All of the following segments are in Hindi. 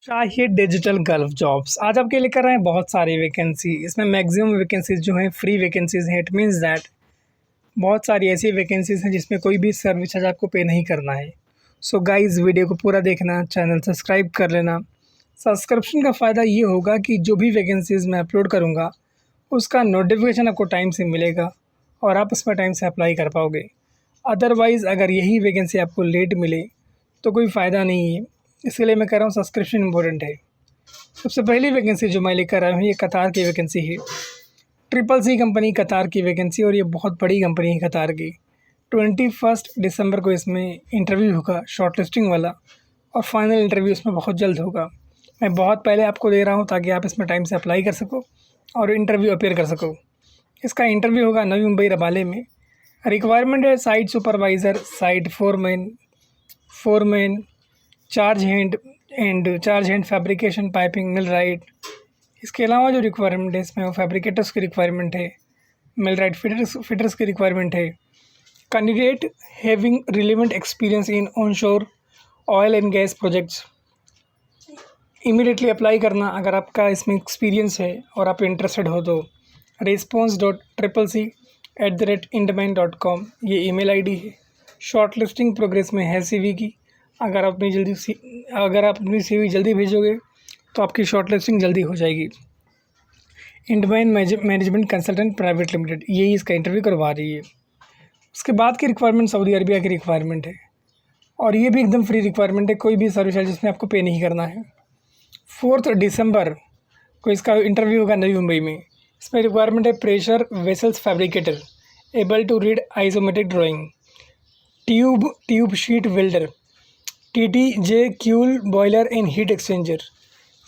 चाहिए डिजिटल गल्फ जॉब्स। आज आपके लेकर आए हैं बहुत सारी वैकेंसी। इसमें मैक्सिमम वैकेंसीज जो हैं फ्री वैकेंसीज हैं। इट मीन्स दैट बहुत सारी ऐसी वैकेंसीज हैं जिसमें कोई भी सर्विस चार्ज आपको पे नहीं करना है। सो गाइस, वीडियो को पूरा देखना, चैनल सब्सक्राइब कर लेना। सब्सक्रिप्शन का फ़ायदा ये होगा कि जो भी वैकेंसीज़ मैं अपलोड करूँगा उसका नोटिफिकेशन आपको टाइम से मिलेगा और आप उसमें टाइम से अप्लाई कर पाओगे। अदरवाइज़ अगर यही वैकेंसी आपको लेट मिले तो कोई फ़ायदा नहीं है। इसके लिए मैं कह रहा हूँ सब्सक्रिप्शन इम्पोर्टेंट है। सबसे पहली वैकेंसी जो मैं लेकर आया हूँ ये कतार की वैकेंसी है। ट्रिपल सी कंपनी कतार की वैकेंसी, और ये बहुत बड़ी कंपनी है कतार की। 21 दिसंबर को इसमें इंटरव्यू होगा शॉर्ट लिस्टिंग वाला, और फाइनल इंटरव्यू इसमें बहुत जल्द होगा। मैं बहुत पहले आपको दे रहा हूँ ताकि आप इसमें टाइम से अप्लाई कर सको और इंटरव्यू अपीयर कर सको। इसका इंटरव्यू होगा नवी मुंबई रबाले में। रिक्वायरमेंट है site supervisor, site foreman, charge hand fabrication, piping, millwright. इसके अलावा जो रिक्वायरमेंट है इसमें वो फैब्रिकेटर्स की रिक्वायरमेंट है, मिल राइट फिटर्स की रिक्वायरमेंट है। Candidate having relevant experience in onshore oil and gas projects. Immediately apply करना अगर आपका इसमें एक्सपीरियंस है और आप इंटरेस्टेड हो तो। response.cc@indemain.com ये ईमेल आईडी है। शॉर्ट लिस्टिंग प्रोग्रेस में है सीवी की। अगर आप अपनी सीवी जल्दी भेजोगे तो आपकी शॉर्ट लिस्टिंग जल्दी हो जाएगी। इंडमाइन मैनेजमेंट कंसल्टेंट प्राइवेट लिमिटेड यही इसका इंटरव्यू करवा रही है। उसके बाद की रिक्वायरमेंट सऊदी अरबिया की रिक्वायरमेंट है, और ये भी एकदम फ्री रिक्वायरमेंट है। कोई भी सर्विस चार्ज जिसमें आपको पे नहीं करना है। 4 दिसंबर को इसका इंटरव्यू होगा नवी मुंबई में। इसमें रिक्वायरमेंट है pressure vessels fabricator, able to read isometric drawing, tube sheet welder, TTJ क्यूल boiler and heat exchanger,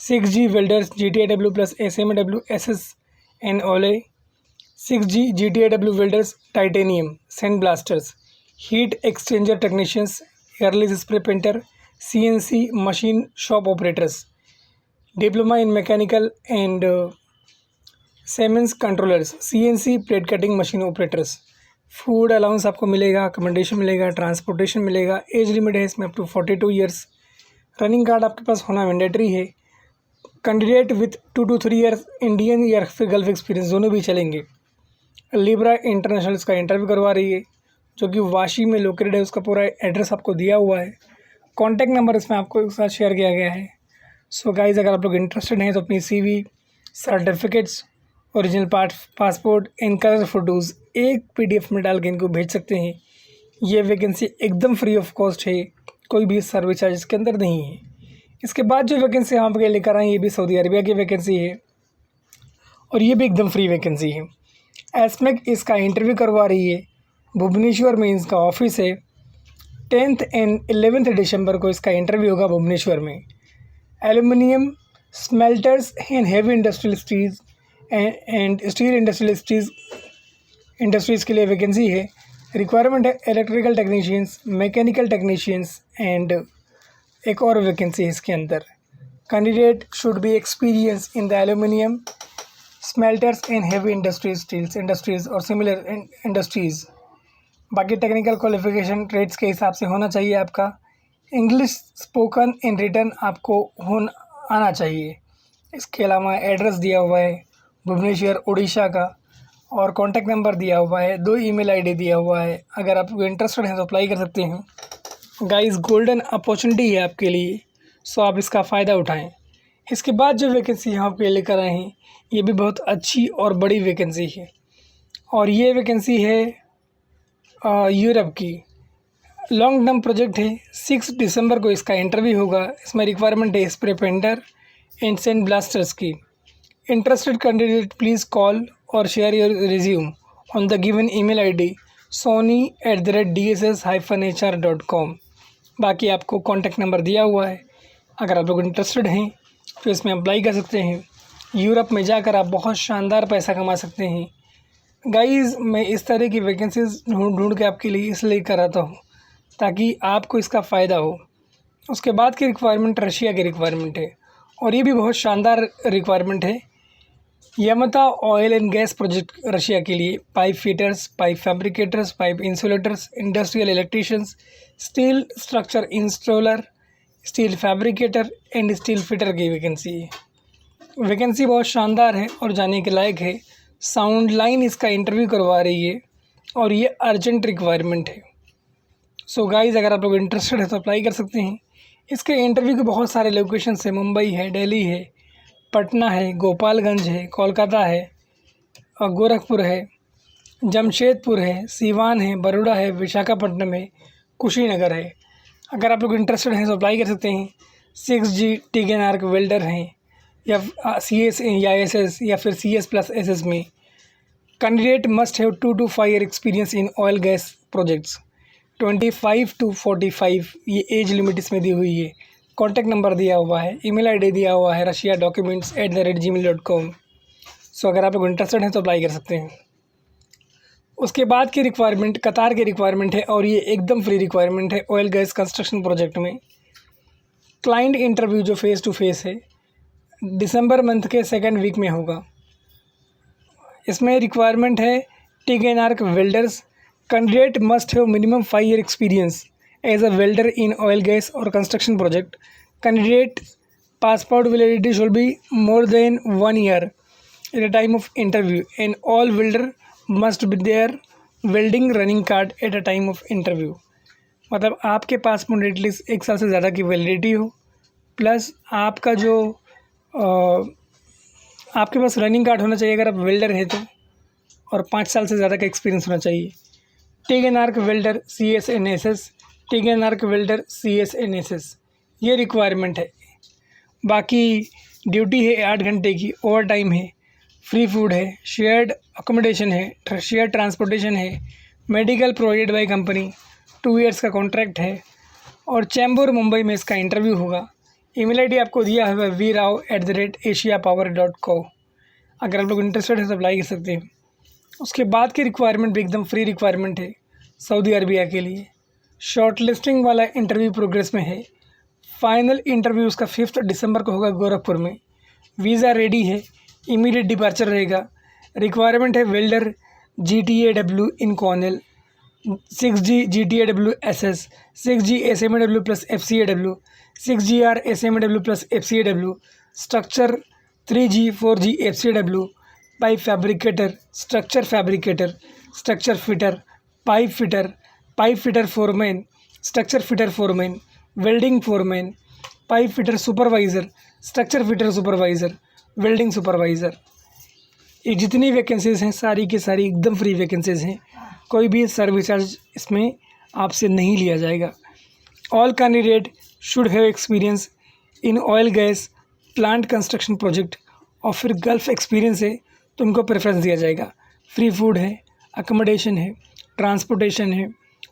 6G welders, GTAW plus SMAW SS and ओले, 6G GTAW welders, titanium sand blasters, heat exchanger technicians, airless spray painter, CNC machine shop operators, diploma in mechanical and Siemens controllers, CNC plate cutting machine operators. Food allowance आपको मिलेगा, अकोमोडेशन मिलेगा, ट्रांसपोर्टेशन मिलेगा। एज लिमिट है इसमें up to 42 years. Running card आपके पास होना मैंडेटरी है। Candidate with 2 to 3 years Indian या फिर गल्फ एक्सपीरियंस दोनों भी चलेंगे। लिब्रा इंटरनेशनल इसका इंटरव्यू करवा रही है, जो कि वाशी में लोकेटेड है। उसका पूरा एड्रेस आपको दिया हुआ है। कॉन्टैक्ट नंबर इसमें आपको साथ शेयर किया गया है। सो गाइज, अगर आप लोग इंटरेस्टेड हैं तो अपनी CV, certificates, original passport and colour photos एक PDF में डाल के इनको भेज सकते हैं। ये वैकेंसी एकदम फ्री ऑफ कॉस्ट है, कोई भी सर्विस चार्ज इसके अंदर नहीं है। इसके बाद जो वैकेंसी हम आपके लेकर आए ये भी सऊदी अरबिया की वैकेंसी है, और ये भी एकदम फ्री वैकेंसी है। एस्मेक इसका इंटरव्यू करवा रही है। भुवनेश्वर में इसका ऑफिस है। 10 एंड 11 दिसंबर को इसका इंटरव्यू होगा भुवनेश्वर में। Aluminium smelters and heavy industrial and steel industries के लिए वैकेंसी है। रिक्वायरमेंट है electrical technicians, mechanical technicians and एक और वैकेंसी है इसके अंदर। Candidate should be experience in the aluminium smelters and heavy industries और सिमिलर इंडस्ट्रीज़। बाकी टेक्निकल क्वालिफिकेशन ट्रेड्स के हिसाब से होना चाहिए आपका। इंग्लिश स्पोकन एंड रिटन आपको आना चाहिए। इसके अलावा एड्रेस दिया हुआ है भुवनेश्वर उड़ीसा का, और कॉन्टैक्ट नंबर दिया हुआ है, 2 ईमेल आईडी दिया हुआ है। अगर आप इंटरेस्टेड हैं तो अप्लाई कर सकते हैं। गाइस, गोल्डन अपॉर्चुनिटी है आपके लिए, सो आप इसका फ़ायदा उठाएं। इसके बाद जो वैकेंसी हम आपके लेकर आए हैं ये भी बहुत अच्छी और बड़ी वैकेंसी है, और ये वैकेंसी है यूरोप की। लॉन्ग टर्म प्रोजेक्ट है। 6 दिसंबर को इसका इंटरव्यू होगा। इसमें रिक्वायरमेंट है spray painter and sand blasters की। इंटरेस्टेड कैंडिडेट प्लीज़ कॉल और share your resume on the given email ID sony@dss-hr.com। बाकी आपको कॉन्टैक्ट नंबर दिया हुआ है। अगर आप लोग इंटरेस्टेड हैं तो इसमें अप्लाई कर सकते हैं। यूरोप में जाकर आप बहुत शानदार पैसा कमा सकते हैं। गाइज़, मैं इस तरह की वैकेंसीज ढूंढ के आपके लिए इसलिए कराता हूँ ताकि आपको इसका फ़ायदा हो। उसके बाद की रिक्वायरमेंट रशिया की रिक्वायरमेंट है, और ये भी बहुत शानदार रिक्वायरमेंट है। यमता oil and gas project Russia के लिए। Pipe fitters, pipe fabricators, pipe insulators, industrial electricians, steel structure installer, steel fabricator and steel fitter की वैकेंसी है। वैकेंसी बहुत शानदार है और जाने के लायक है। साउंड लाइन इसका इंटरव्यू करवा रही है और ये अर्जेंट रिक्वायरमेंट है। सो गाइज़, अगर आप लोग इंटरेस्टेड है तो अप्लाई कर सकते हैं। इसके इंटरव्यू के बहुत सारे लोकेशन है, मुंबई है, दिल्ली है, पटना है, गोपालगंज है, कोलकाता है, और गोरखपुर है, जमशेदपुर है, सीवान है, बड़ौदा है, विशाखापट्टनम है, कुशीनगर है। अगर आप लोग इंटरेस्टेड हैं तो अप्लाई कर सकते हैं। 6G TIG and arc welder हैं या CS या SS या फिर CS+SS में। Candidate must have 2 to 5 year experience in oil gas projects. 25 to 45 ये एज लिमिट इसमें दी हुई है। कॉन्टैक्ट नंबर दिया हुआ है, ईमेल आईडी दिया हुआ है russia.documents@gmail.com। सो अगर आप लोग इंटरेस्टेड हैं तो अप्लाई कर सकते हैं। उसके बाद की रिक्वायरमेंट कतार की रिक्वायरमेंट है और ये एकदम फ्री रिक्वायरमेंट है। ऑयल गैस कंस्ट्रक्शन प्रोजेक्ट में क्लाइंट इंटरव्यू जो फेस टू फेस है दिसंबर मंथ के 2nd वीक में होगा। इसमें रिक्वायरमेंट है TIG and arc welders. Candidate must have minimum 5 year experience as a welder in oil gas और construction project. Candidate passport validity should be more than 1 year at the time of interview and all welder must be their welding running card at a time of interview। मतलब आपके पास में एटलीस्ट 1 साल से ज़्यादा की वैलिडिटी हो, प्लस आपका जो आपके पास रनिंग कार्ड होना चाहिए अगर आप वेल्डर हैं तो, और 5 साल से ज़्यादा का एक्सपीरियंस होना चाहिए। TIG and arc welder CS&SS, TIG and arc welder CS&SS ये रिक्वायरमेंट है। बाकी ड्यूटी है 8 घंटे की, ओवर टाइम है, फ्री फूड है, शेयर्ड अकोमोडेशन है, शेयर्ड ट्रांसपोर्टेशन है, medical provided by company, 2 years का कॉन्ट्रैक्ट है और चैम्बूर मुंबई में इसका इंटरव्यू होगा। ईमेल आईडी आपको दिया हुआ है vrao@asiapower.co। अगर आप लोग इंटरेस्टेड है तो अप्लाई कर सकते हैं। उसके बाद की रिक्वायरमेंट भी एकदम फ्री रिक्वायरमेंट है सऊदी अरबिया के लिए। शॉर्ट लिस्टिंग वाला इंटरव्यू प्रोग्रेस में है। फाइनल इंटरव्यू उसका 5 दिसंबर को होगा गोरखपुर में। वीज़ा रेडी है, इमीडिएट डिपार्चर रहेगा। रिक्वायरमेंट है वेल्डर GTAW इन कॉर्नेल, 6G GTAW SS, 6G SMAW plus FCAW, 6GR SMAW plus FCAW, structure 3G 4G FCAW, pipe fabricator, structure fabricator, structure fitter, pipe fitter foreman, structure fitter foreman, welding foreman, pipe fitter supervisor, structure fitter supervisor, welding supervisor. ये जितनी वैकेंसीज़ हैं सारी की सारी एकदम फ्री वैकेंसीज़ हैं। कोई भी सर्विस चार्ज इसमें आपसे नहीं लिया जाएगा। All candidate should have experience in oil gas plant construction project, और फिर गल्फ एक्सपीरियंस है तो उनको प्रेफरेंस दिया जाएगा। फ्री फूड है, अकोमोडेशन है, ट्रांसपोर्टेशन है,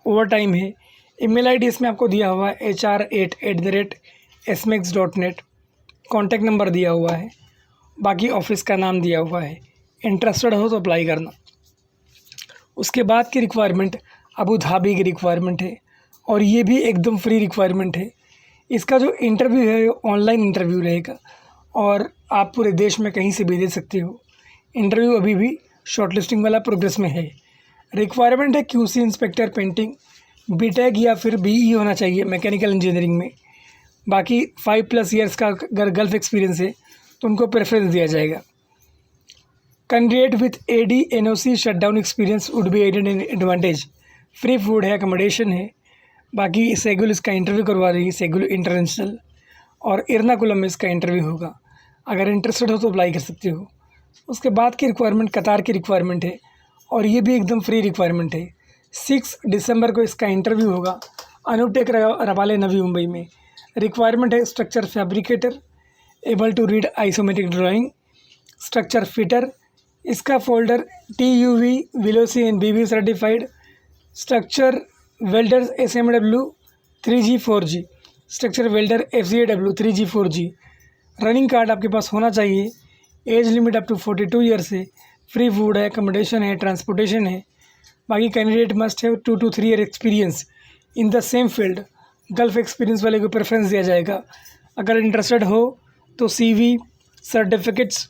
ओवर टाइम है। ईमेल आईडी इसमें आपको दिया हुआ है hr8@smax.net। कॉन्टैक्ट नंबर दिया हुआ है, बाकी ऑफिस का नाम दिया हुआ है। इंटरेस्टेड हो तो अप्लाई करना। उसके बाद की रिक्वायरमेंट अबू धाबी की रिक्वायरमेंट है और ये भी एकदम फ्री रिक्वायरमेंट है। इसका जो इंटरव्यू है वो ऑनलाइन इंटरव्यू रहेगा और आप पूरे देश में कहीं से भी दे सकते हो। इंटरव्यू अभी भी शॉर्टलिस्टिंग वाला प्रोग्रेस में है। रिक्वायरमेंट है QC इंस्पेक्टर पेंटिंग, BTech या फिर BE होना चाहिए मैकेनिकल इंजीनियरिंग में। बाकी 5+ ईयर्स का अगर गल्फ एक्सपीरियंस है तो उनको प्रेफरेंस दिया जाएगा। Candidate with AD NOC shutdown experience would be added in advantage. Free food है, अकोमोडेशन है। बाकी सेगुल इसका इंटरव्यू करवा रही है, सेगुल इंटरनेशनल, और एर्नाकुलम में इसका इंटरव्यू होगा। अगर इंटरेस्टेड हो तो अप्लाई कर सकते हो। उसके बाद की रिक्वायरमेंट कतार की रिक्वायरमेंट है और ये भी एकदम फ्री रिक्वायरमेंट है। 6 दिसंबर को इसका इंटरव्यू होगा अनुटेक रवाले नवी मुंबई में। रिक्वायरमेंट है structure fabricator, able to read isometric drawing, structure fitter, इसका फोल्डर TUV विलोसी and BB certified, structure welder SMAW 3G 4G, structure welder FCAW 3G 4G। Running card आपके पास होना चाहिए। Age limit up to 42 years है। फ्री फूड है, अकोमोडेशन है, ट्रांसपोर्टेशन है। बाकी candidate must have 2 to 3 year experience in the same field. Gulf experience वाले को प्रेफरेंस दिया जाएगा। अगर इंटरेस्टेड हो तो CV, certificates,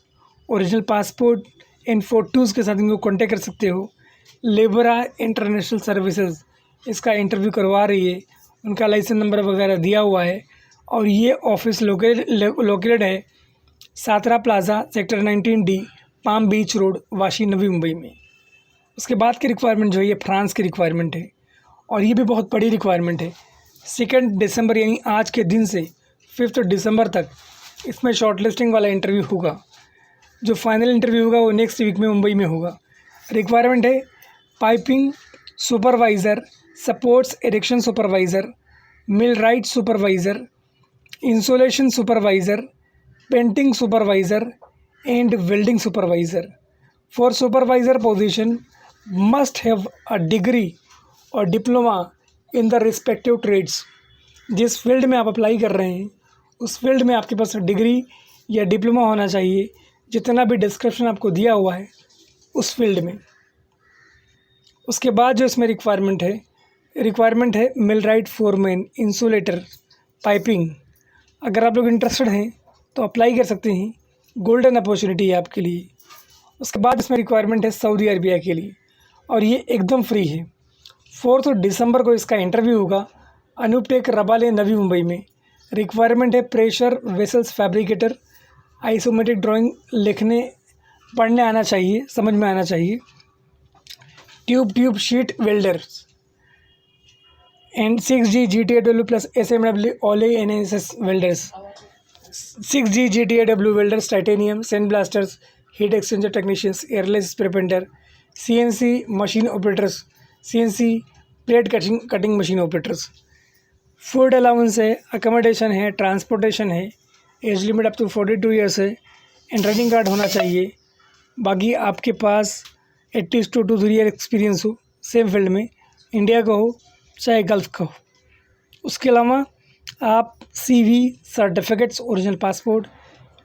original passport and photos के साथ इनको कॉन्टेक्ट कर सकते हो। लेबरा इंटरनेशनल सर्विसेज इसका इंटरव्यू करवा रही है, उनका लाइसेंस नंबर वगैरह दिया हुआ है और ये ऑफिस लोकेटेड है Satara plaza sector 19D palm बीच रोड वाशी नवी मुंबई में। उसके बाद की रिक्वायरमेंट जो है ये फ्रांस की रिक्वायरमेंट है और ये भी बहुत बड़ी रिक्वायरमेंट है। 2 दिसंबर यानी आज के दिन से 5 दिसंबर तक इसमें शॉर्टलिस्टिंग वाला इंटरव्यू होगा। जो फाइनल इंटरव्यू होगा वो नेक्स्ट वीक में मुंबई में होगा। रिक्वायरमेंट है piping supervisor, supports erection supervisor, mill wright supervisor, insulation supervisor, painting supervisor and welding supervisor. For supervisor position must have a degree और diploma in the respective trades. जिस फील्ड में आप अप्लाई कर रहे हैं उस फील्ड में आपके पास डिग्री या डिप्लोमा होना चाहिए, जितना भी डिस्क्रिप्शन आपको दिया हुआ है उस फील्ड में। उसके बाद जो इसमें रिक्वायरमेंट है मिल राइट फोरमैन, इंसुलेटर, पाइपिंग। अगर आप लोग इंटरेस्टेड हैं तो अप्लाई कर सकते हैं, गोल्डन अपॉर्चुनिटी है आपके लिए। उसके बाद इसमें रिक्वायरमेंट है सऊदी अरबिया के लिए और ये एकदम फ्री है। 4 दिसंबर को इसका इंटरव्यू होगा अनूपटेक रबाले नवी मुंबई में। रिक्वायरमेंट है pressure vessels fabricator, isometric drawing लिखने पढ़ने आना चाहिए, समझ में आना चाहिए, tube sheet welders and 6G GTAW plus SMW OLE NSS welders, 6G GTAW welders, titanium sand blasters, heat exchanger technicians, airless spray painter, CNC machine operators, CNC plate cutting machine operators. Food allowance है, अकोमोडेशन है, ट्रांसपोर्टेशन है, age limit up to 42 years है एंड रनिंग कार्ड होना चाहिए। बाकी आपके पास एटलीस्ट 2 to 3 ईयर एक्सपीरियंस हो सेम फील्ड में, इंडिया का हो चाहे गल्फ का हो। उसके अलावा आप CV, certificates, original passport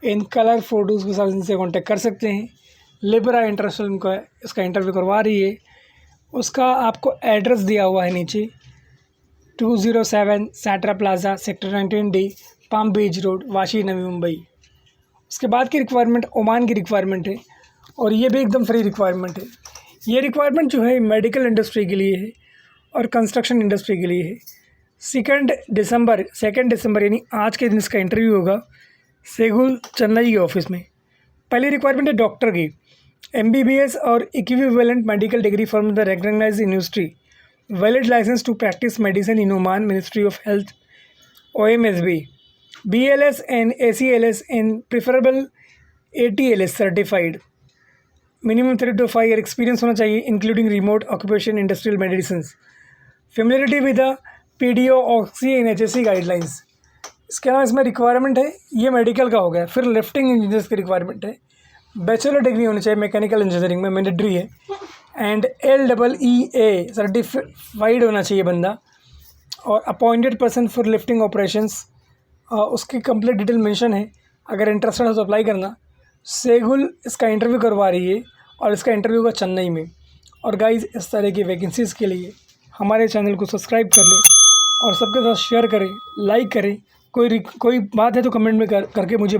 in colour photos के साथ इनसे कॉन्टेक्ट कर सकते हैं। लिबरा इंटरनेशनल उनका इसका इंटरव्यू करवा रही है। उसका आपको एड्रेस दिया हुआ है नीचे, 207 Satara plaza sector 19D palm बीच रोड वाशी नवी मुंबई। उसके बाद की रिक्वायरमेंट ओमान की रिक्वायरमेंट है और ये भी एकदम फ्री रिक्वायरमेंट है। ये रिक्वायरमेंट जो है मेडिकल इंडस्ट्री के लिए है और कंस्ट्रक्शन इंडस्ट्री के लिए है। 2 दिसंबर यानी आज के दिन इसका इंटरव्यू होगा सेगुल चेन्नई के ऑफिस में। पहली रिक्वायरमेंट है डॉक्टर की, MBBS और equivalent medical degree from the recognised university, valid licence to practice medicine in Oman, ministry of health, OMSB, BLS and ACLS and preferable ATLS certified. Minimum 3 to 5 year experience होना चाहिए including remote occupation, industrial medicine, familiarity with the PDO, Oxy and HSE guidelines. इसके अलावा इसमें रिक्वायरमेंट है, ये मेडिकल का हो गया। फिर लिफ्टिंग इंजीनियर्स की रिक्वायरमेंट है, बैचलर डिग्री होनी चाहिए मैकेनिकल इंजीनियरिंग में, मैंडेटरी है, एंड LEEA सर्टिफाइड होना चाहिए बंदा, और appointed person for lifting operations. उसकी कंप्लीट डिटेल मेंशन है, अगर इंटरेस्टेड हो तो अप्लाई करना। सेगुल इसका इंटरव्यू करवा रही है और इसका इंटरव्यू होगा चेन्नई में। और गाइज़ इस तरह की वैकेंसीज़ के लिए हमारे चैनल को सब्सक्राइब कर लें और सबके साथ शेयर करें, लाइक करें। कोई बात है तो कमेंट में करके मुझे